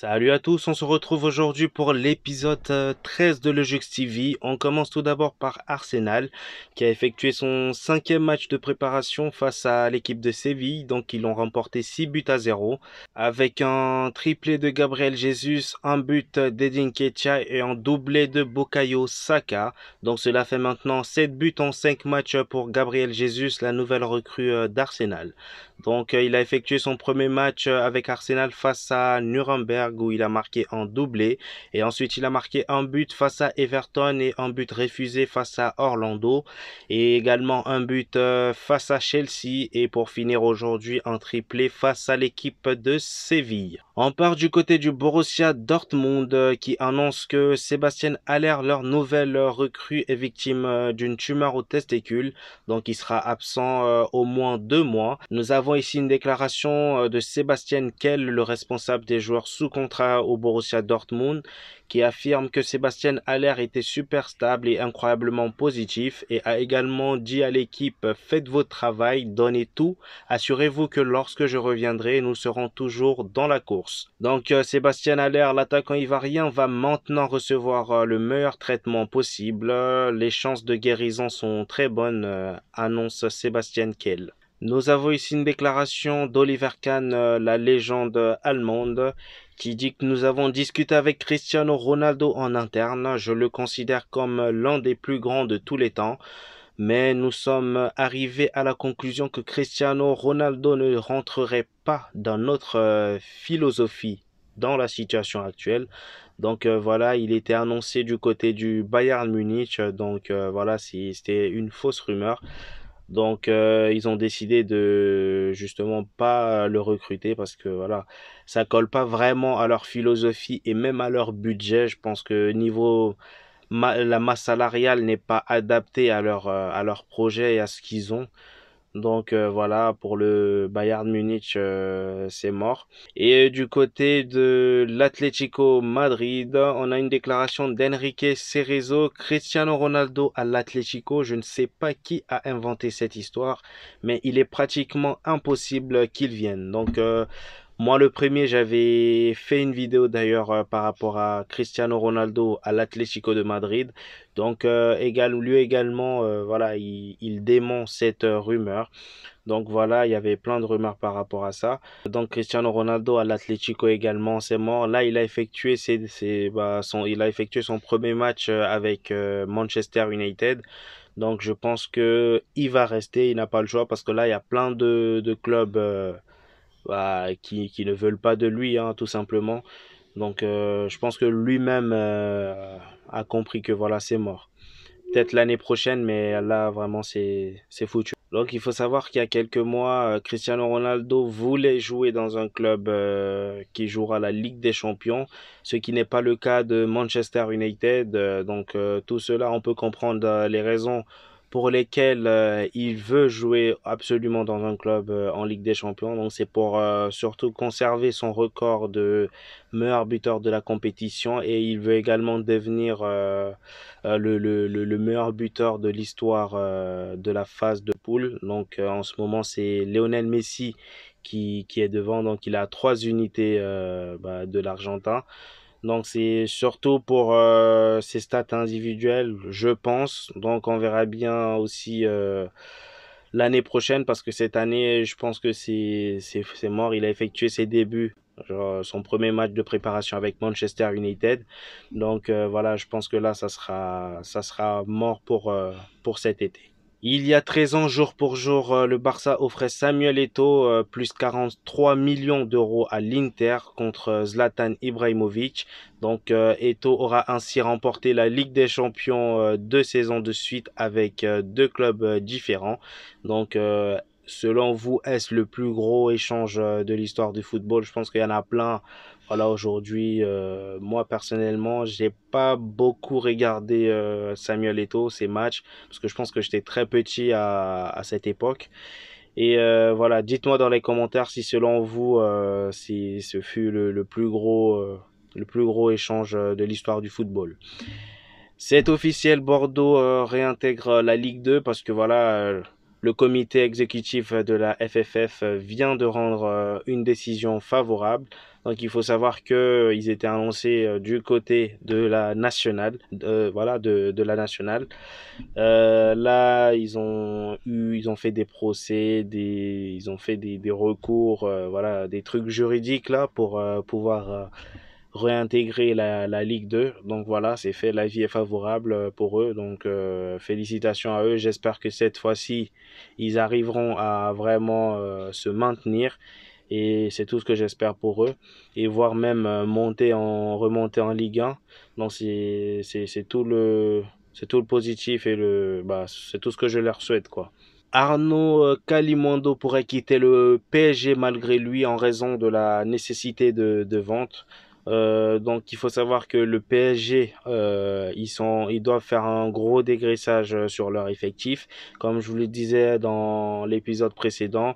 Salut à tous, on se retrouve aujourd'hui pour l'épisode 13 de Lejux TV. On commence tout d'abord par Arsenal qui a effectué son cinquième match de préparation face à l'équipe de Séville. Donc ils l'ont remporté 6 buts à 0 avec un triplé de Gabriel Jesus, un but d'Edin Nketiah et un doublé de Bukayo Saka. Donc cela fait maintenant 7 buts en 5 matchs pour Gabriel Jesus, la nouvelle recrue d'Arsenal. Donc, il a effectué son premier match avec Arsenal face à Nuremberg où il a marqué un doublé. Et ensuite, il a marqué un but face à Everton et un but refusé face à Orlando. Et également un but face à Chelsea. Et pour finir aujourd'hui, un triplé face à l'équipe de Séville. On part du côté du Borussia Dortmund qui annonce que Sébastien Haller, leur nouvelle recrue, est victime d'une tumeur au testicule. Donc, il sera absent au moins 2 mois. Nous avons ici une déclaration de Sébastien Kell, le responsable des joueurs sous contrat au Borussia Dortmund, qui affirme que Sébastien Haller était super stable et incroyablement positif et a également dit à l'équipe: faites votre travail, donnez tout, assurez-vous que lorsque je reviendrai, nous serons toujours dans la course. Donc Sébastien Haller, l'attaquant ivoirien, va maintenant recevoir le meilleur traitement possible. Les chances de guérison sont très bonnes, annonce Sébastien Kell. Nous avons ici une déclaration d'Oliver Kahn, la légende allemande, qui dit que nous avons discuté avec Cristiano Ronaldo en interne. Je le considère comme l'un des plus grands de tous les temps, mais nous sommes arrivés à la conclusion que Cristiano Ronaldo ne rentrerait pas dans notre philosophie dans la situation actuelle. Donc voilà, il était annoncé du côté du Bayern Munich. Donc voilà, c'était une fausse rumeur. Donc ils ont décidé de justement pas le recruter parce que voilà, ça colle pas vraiment à leur philosophie et même à leur budget. Je pense que niveau la masse salariale n'est pas adaptée à leur projet et à ce qu'ils ont. Donc voilà, pour le Bayern Munich, c'est mort. Et du côté de l'Atlético Madrid, on a une déclaration d'Enrique Cerezo: Cristiano Ronaldo à l'Atlético. Je ne sais pas qui a inventé cette histoire, mais il est pratiquement impossible qu'il vienne. Donc moi, le premier, j'avais fait une vidéo d'ailleurs par rapport à Cristiano Ronaldo à l'Atlético de Madrid. Donc, lui également, voilà, il dément cette rumeur. Donc voilà, il y avait plein de rumeurs par rapport à ça. Donc Cristiano Ronaldo à l'Atlético également, c'est mort. Là, il a effectué il a effectué son premier match avec Manchester United. Donc je pense que il va rester, il n'a pas le choix parce que là, il y a plein de clubs qui ne veulent pas de lui, hein, tout simplement. Donc je pense que lui-même a compris que voilà, c'est mort. Peut-être l'année prochaine, mais là, vraiment, c'est foutu. Donc, il faut savoir qu'il y a quelques mois, Cristiano Ronaldo voulait jouer dans un club qui jouera la Ligue des Champions, ce qui n'est pas le cas de Manchester United. Donc, tout cela, on peut comprendre les raisons pour lesquelles il veut jouer absolument dans un club en Ligue des Champions. Donc, c'est pour surtout conserver son record de meilleur buteur de la compétition et il veut également devenir le meilleur buteur de l'histoire de la phase de poule. Donc en ce moment, c'est Lionel Messi qui est devant. Donc il a 3 unités de l'Argentin. Donc c'est surtout pour ses stats individuelles, je pense. Donc on verra bien aussi l'année prochaine parce que cette année, je pense que c'est mort. Il a effectué ses débuts, genre, son premier match de préparation avec Manchester United. Donc voilà, je pense que là, ça sera mort pour cet été. Il y a 13 ans, jour pour jour, le Barça offrait Samuel Eto'o plus 43 millions d'euros à l'Inter contre Zlatan Ibrahimovic. Donc Eto'o aura ainsi remporté la Ligue des Champions 2 saisons de suite avec 2 clubs différents. Donc selon vous, est-ce le plus gros échange de l'histoire du football? Je pense qu'il y en a plein. Voilà, aujourd'hui, moi personnellement, j'ai pas beaucoup regardé Samuel Eto'o, ses matchs parce que je pense que j'étais très petit à cette époque. Et voilà, dites-moi dans les commentaires si selon vous, si ce fut le plus gros échange de l'histoire du football. C'est officiel, Bordeaux réintègre la Ligue 2 parce que voilà, le comité exécutif de la FFF vient de rendre une décision favorable. Donc il faut savoir que ils étaient annoncés du côté de la nationale, voilà, de la nationale. Là, ils ont fait des procès, ils ont fait des recours, voilà, des trucs juridiques là pour pouvoir réintégrer la Ligue 2. Donc voilà, c'est fait, la vie est favorable pour eux. Donc félicitations à eux. J'espère que cette fois-ci, ils arriveront à vraiment se maintenir. Et c'est tout ce que j'espère pour eux. Et voire même remonter en Ligue 1. Donc c'est tout le positif et c'est tout ce que je leur souhaite, quoi. Arnaud Kalimundo pourrait quitter le PSG malgré lui en raison de la nécessité de vente. Donc il faut savoir que le PSG, ils doivent faire un gros dégraissage sur leur effectif. Comme je vous le disais dans l'épisode précédent,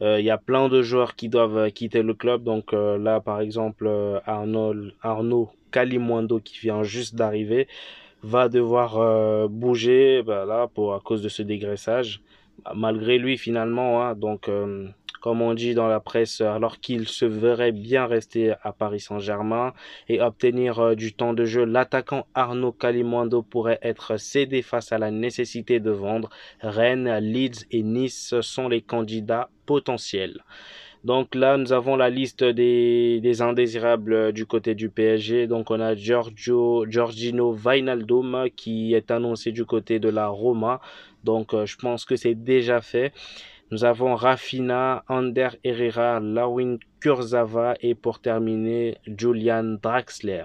il y a plein de joueurs qui doivent quitter le club. Donc là, par exemple, Arnaud Kalimundo qui vient juste d'arriver va devoir bouger là, à cause de ce dégraissage. Malgré lui, finalement, hein, donc, comme on dit dans la presse, alors qu'il se verrait bien rester à Paris Saint-Germain et obtenir du temps de jeu, l'attaquant Arnaud Kalimundo pourrait être cédé face à la nécessité de vendre. Rennes, Leeds et Nice sont les candidats potentiels. Donc là, nous avons la liste des indésirables du côté du PSG. Donc on a Giorgino Wijnaldum qui est annoncé du côté de la Roma. Donc je pense que c'est déjà fait. Nous avons Rafinha, Ander Herrera, Lawin Kurzawa et pour terminer Julian Draxler.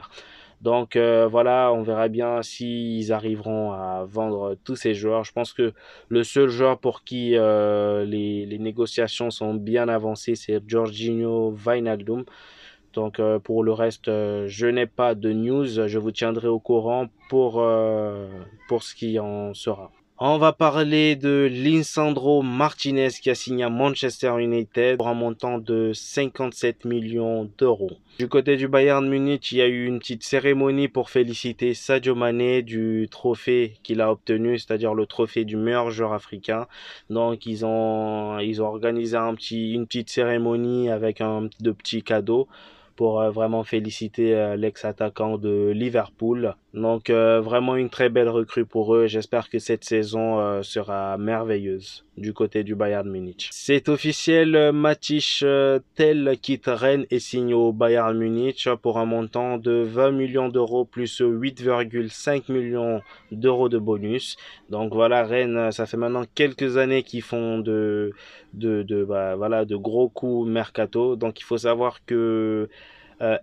Donc voilà, on verra bien s'ils arriveront à vendre tous ces joueurs. Je pense que le seul joueur pour qui les négociations sont bien avancées, c'est Jorginho Wijnaldum. Donc pour le reste, je n'ai pas de news. Je vous tiendrai au courant pour ce qui en sera. On va parler de Lisandro Martinez qui a signé à Manchester United pour un montant de 57 millions d'euros. Du côté du Bayern Munich, il y a eu une petite cérémonie pour féliciter Sadio Mané du trophée qu'il a obtenu, c'est-à-dire le trophée du meilleur joueur africain. Donc ils ont organisé une petite cérémonie avec de petits cadeaux pour vraiment féliciter l'ex-attaquant de Liverpool. Donc vraiment une très belle recrue pour eux. J'espère que cette saison sera merveilleuse du côté du Bayern Munich. C'est officiel, Mathis Tel quitte Rennes et signe au Bayern Munich pour un montant de 20 millions d'euros plus 8,5 millions d'euros de bonus. Donc voilà, Rennes, ça fait maintenant quelques années qu'ils font voilà, de gros coups mercato. Donc il faut savoir que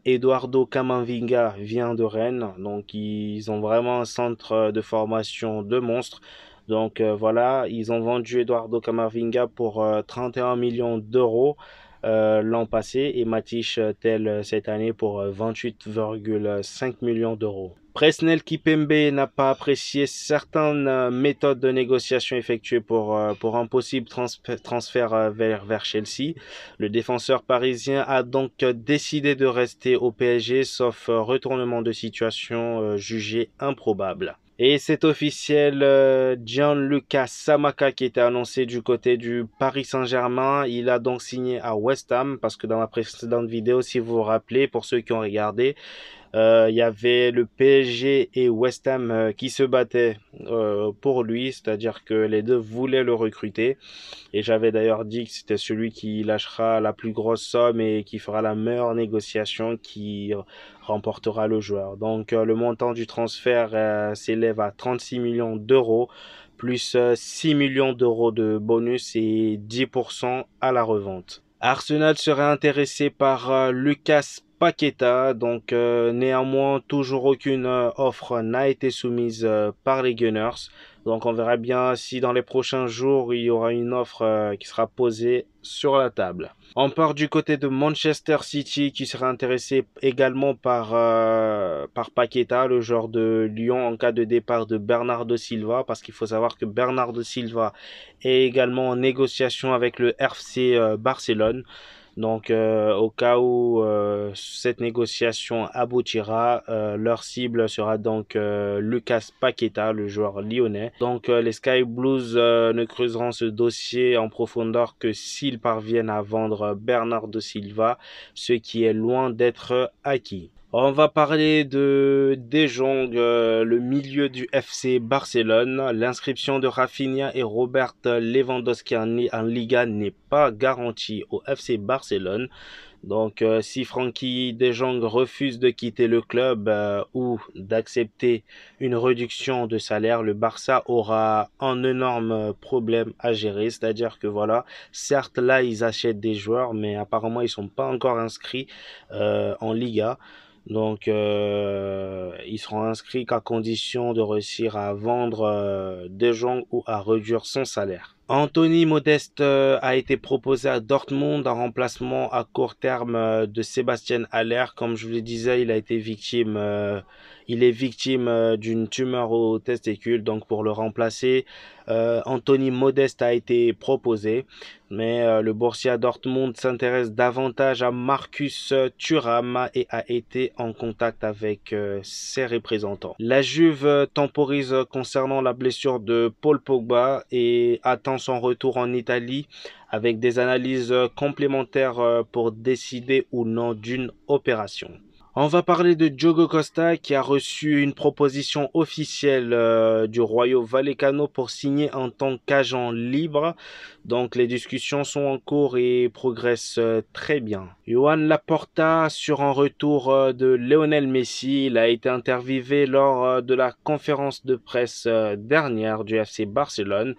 Eduardo Camavinga vient de Rennes, donc ils ont vraiment un centre de formation de monstres. Donc voilà, ils ont vendu Eduardo Camavinga pour 31 millions d'euros l'an passé et Matich Tel cette année pour 28,5 millions d'euros. Presnel Kipembe n'a pas apprécié certaines méthodes de négociation effectuées pour un possible transfert vers Chelsea. Le défenseur parisien a donc décidé de rester au PSG, sauf retournement de situation jugé improbable. Et c'est officiel, Gianluca Samaka qui était annoncé du côté du Paris Saint-Germain. Il a donc signé à West Ham, parce que dans la précédente vidéo, si vous vous rappelez, pour ceux qui ont regardé, il y avait le PSG et West Ham qui se battaient pour lui, c'est-à-dire que les deux voulaient le recruter. Et j'avais d'ailleurs dit que c'était celui qui lâchera la plus grosse somme et qui fera la meilleure négociation qui remportera le joueur. Donc le montant du transfert s'élève à 36 millions d'euros, plus 6 millions d'euros de bonus et 10% à la revente. Arsenal serait intéressé par Lucas Paqueta, donc néanmoins toujours aucune offre n'a été soumise par les Gunners. Donc on verra bien si dans les prochains jours il y aura une offre qui sera posée sur la table. On part du côté de Manchester City qui sera intéressé également par Paqueta, le joueur de Lyon, en cas de départ de Bernardo Silva, parce qu'il faut savoir que Bernardo Silva est également en négociation avec le FC Barcelone. Donc, au cas où cette négociation aboutira, leur cible sera donc Lucas Paqueta, le joueur lyonnais. Donc, les Sky Blues ne creuseront ce dossier en profondeur que s'ils parviennent à vendre Bernardo Silva, ce qui est loin d'être acquis. On va parler de De Jong, le milieu du FC Barcelone. L'inscription de Rafinha et Robert Lewandowski en Liga n'est pas garantie au FC Barcelone. Donc, si Frankie De Jong refuse de quitter le club ou d'accepter une réduction de salaire, le Barça aura un énorme problème à gérer. C'est-à-dire que voilà, certes là ils achètent des joueurs, mais apparemment ils sont pas encore inscrits en Liga. Donc, ils seront inscrits qu'à condition de réussir à vendre De Jong ou à réduire son salaire. Anthony Modeste a été proposé à Dortmund en remplacement à court terme de Sébastien Haller. Comme je vous le disais, il est victime d'une tumeur au testicule. Donc pour le remplacer, Anthony Modeste a été proposé. Mais le Borussia Dortmund s'intéresse davantage à Marcus Thuram et a été en contact avec ses représentants. La Juve temporise concernant la blessure de Paul Pogba et attend son retour en Italie avec des analyses complémentaires pour décider ou non d'une opération. On va parler de Diogo Costa qui a reçu une proposition officielle du Rayo Vallecano pour signer en tant qu'agent libre. Donc les discussions sont en cours et progressent très bien. Joan Laporta sur un retour de Lionel Messi. Il a été interviewé lors de la conférence de presse dernière du FC Barcelone.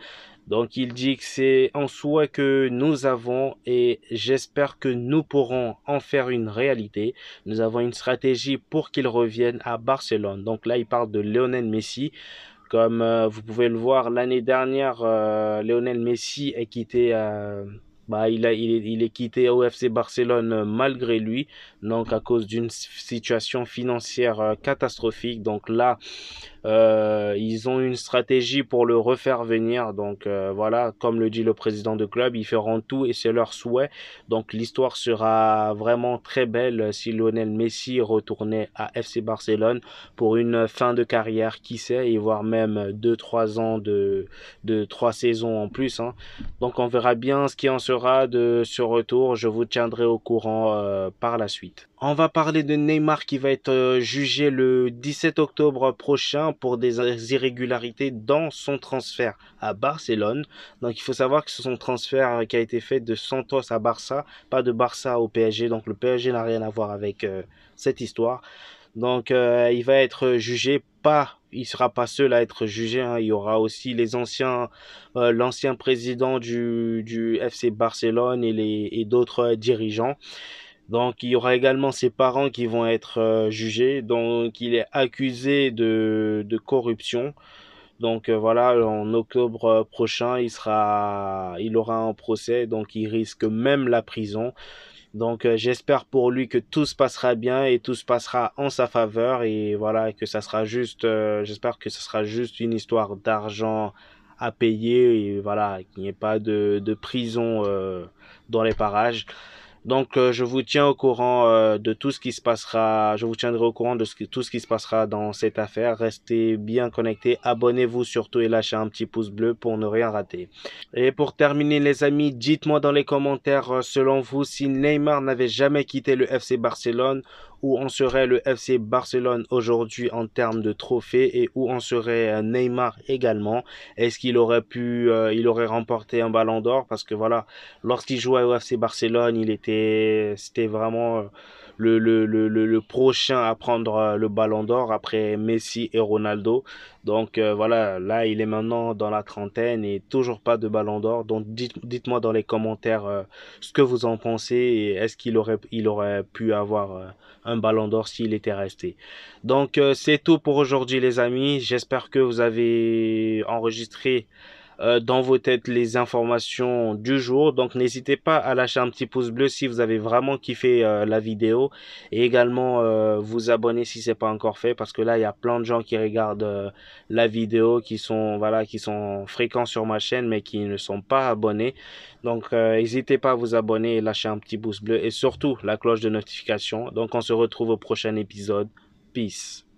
Donc il dit que c'est un souhait que nous avons et j'espère que nous pourrons en faire une réalité. Nous avons une stratégie pour qu'il revienne à Barcelone. Donc là, il parle de Lionel Messi. Comme vous pouvez le voir, l'année dernière, Lionel Messi est quitté, il est quitté au FC Barcelone malgré lui, donc à cause d'une situation financière catastrophique. Donc là, ils ont une stratégie pour le refaire venir. Donc voilà, comme le dit le président de club, ils feront tout et c'est leur souhait. Donc l'histoire sera vraiment très belle si Lionel Messi retournait à FC Barcelone pour une fin de carrière, qui sait, et voire même 2-3 ans de 3 saisons en plus, hein. Donc on verra bien ce qui en sera de ce retour. Je vous tiendrai au courant par la suite. On va parler de Neymar qui va être jugé le 17 octobre prochain pour des irrégularités dans son transfert à Barcelone. Donc il faut savoir que c'est son transfert qui a été fait de Santos à Barça, pas de Barça au PSG. Donc le PSG n'a rien à voir avec cette histoire. Donc il va être jugé, pas, il sera pas seul à être jugé, hein. Il y aura aussi l'ancien président du FC Barcelone et d'autres dirigeants. Donc, il y aura également ses parents qui vont être jugés. Donc, il est accusé de corruption. Donc, voilà, en octobre prochain, il aura un procès. Donc, il risque même la prison. Donc, j'espère pour lui que tout se passera bien et tout se passera en sa faveur. Et voilà, que ça sera juste, j'espère que ce sera juste une histoire d'argent à payer. Et voilà, qu'il n'y ait pas de prison dans les parages. Donc, je vous tiens au courant de tout ce qui se passera. Je vous tiendrai au courant de tout ce qui se passera dans cette affaire. Restez bien connectés. Abonnez-vous surtout et lâchez un petit pouce bleu pour ne rien rater. Et pour terminer, les amis, dites-moi dans les commentaires, selon vous, si Neymar n'avait jamais quitté le FC Barcelone, où en serait le FC Barcelone aujourd'hui en termes de trophées et où en serait Neymar également. Est-ce qu'il aurait il aurait remporté un ballon d'or? Parce que voilà, lorsqu'il jouait au FC Barcelone, c'était vraiment le prochain à prendre le ballon d'or après Messi et Ronaldo. Donc voilà, là il est maintenant dans la trentaine et toujours pas de ballon d'or. Donc dites-moi dans les commentaires ce que vous en pensez et est-ce il aurait pu avoir un ballon d'or s'il était resté. Donc c'est tout pour aujourd'hui les amis. J'espère que vous avez enregistré dans vos têtes les informations du jour. Donc n'hésitez pas à lâcher un petit pouce bleu si vous avez vraiment kiffé la vidéo et également vous abonner si c'est pas encore fait parce que là il y a plein de gens qui regardent la vidéo qui sont voilà qui sont fréquents sur ma chaîne mais qui ne sont pas abonnés. Donc n'hésitez pas à vous abonner et lâcher un petit pouce bleu et surtout la cloche de notification. Donc on se retrouve au prochain épisode. Peace.